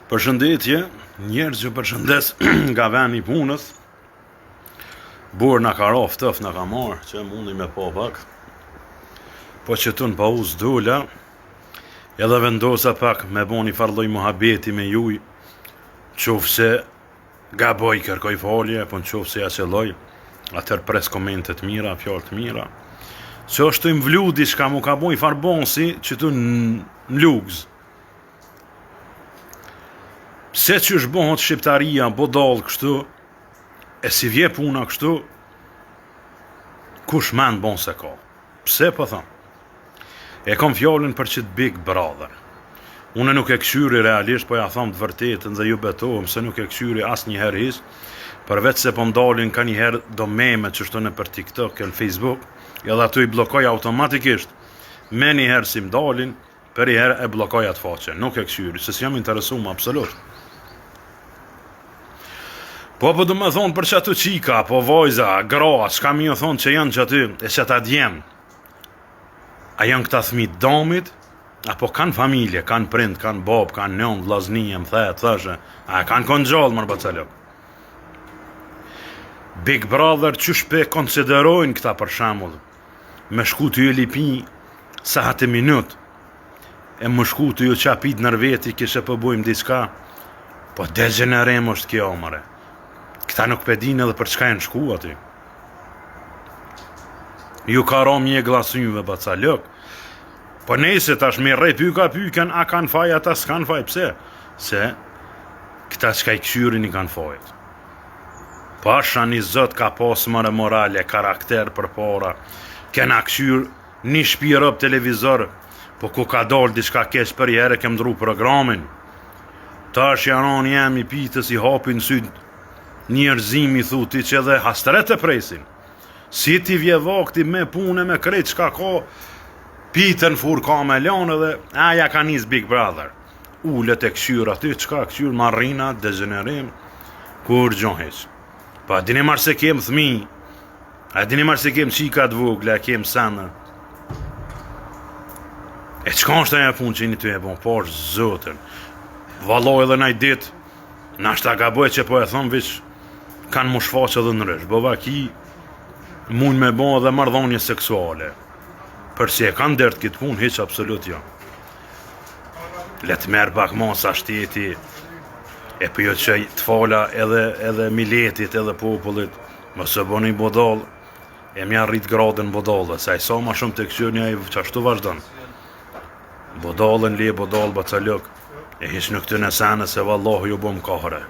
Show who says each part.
Speaker 1: Përshëndetje, njerëz që përshëndes nga veni i punës. Burr na ka rraf tëf na ka marrë që mundi me po pak. Po që tu në pauz dola, edhe vendosa pak me bo një farloj muhabeti me juj, qofse gaboj kërkoj falje, po në qofse ja qëlloj, atër pres komentet mira, fjallë të mira. Që është të imvlu diçka mu ka boj farbonsi që tu në lugz. Pse që është bohët shqiptaria, bodal kështu, e si vje puna kështu, kush men bon se ka. Pse po thëmë? E kom fjallin për qitë Big Brother. Une nuk e këshyri realisht, po ja thëmë të vërtetën dhe ju betohëm se nuk e këshyri as një herë his, përveç se po mdalin ka një herë do meme që shtu në për TikTok e në Facebook, edhe ato i blokoj automatikisht, me një herë si mdalin, për i herë e blokoj atë faqe. Nuk e këshyri, se si jam interesu më absolut. Po do me thonë për që ato qika, po vojza, gra, qka mi o thonë që janë që aty, e që ta djem. A janë këta thmi damit, apo kanë familje, kanë prind, kanë bab, kanë njën, vlazni, më the, thëshe, a kanë konë gjallë, mërë bacalok. Big Brother që shpe konsiderojnë këta për shamull, me shku të ju lipi sa hati minut, e më shku të ju qapit nërveti kishe përbujmë diska, po degenerem është kjo, mëre. Këta nuk pedin edhe për çka e në shku aty. Ju ka ro mje glasyve bacalok. Po nejse tash me rej pyken, a kanë faj, ata s'kan faj, pse? Se këta qka i këshyrin i kanë fajt. Pasha një zot ka pas mëre morale, karakter për para, kena këshyr një shpirë televizor, po ku ka dal diçka keq për jere kem dru programin. Tash janon jemi pitës i hapin syt njerëzimi thuti që edhe hastret e presin. Si ti vje vakti me pune me krejt qka ka, pitën fur ka me lanë edhe aja ka nis Big Brother. Ullet e këshyr aty, qka këshyr marrina, degenerim, kur gjon heq. Pa dini marrë se kem thmi, a dini marrë se kem qika të vogle, a kem sanë. E qka është aja pun që një të e bon, pash zotën. Valoj edhe naj dit, nashta gaboj që po e thëmë vish, kanë mu shfaqë edhe në rësh, bëva ki mund me bo edhe mardhonje seksuale. Përsi e kanë dërtë këtë punë, hiq absolut jo. Letë merë pak masa shteti, e për jo që të fala edhe miletit, edhe popullit, mësë bëni bodal, e mja rrit gradën bodalë, se a i sa ma shumë të këqyrë një që ashtu vazhdan. Bodalën li e bodalë bacalok, e hiq në këtë nësane se vallahu ju bom kahre.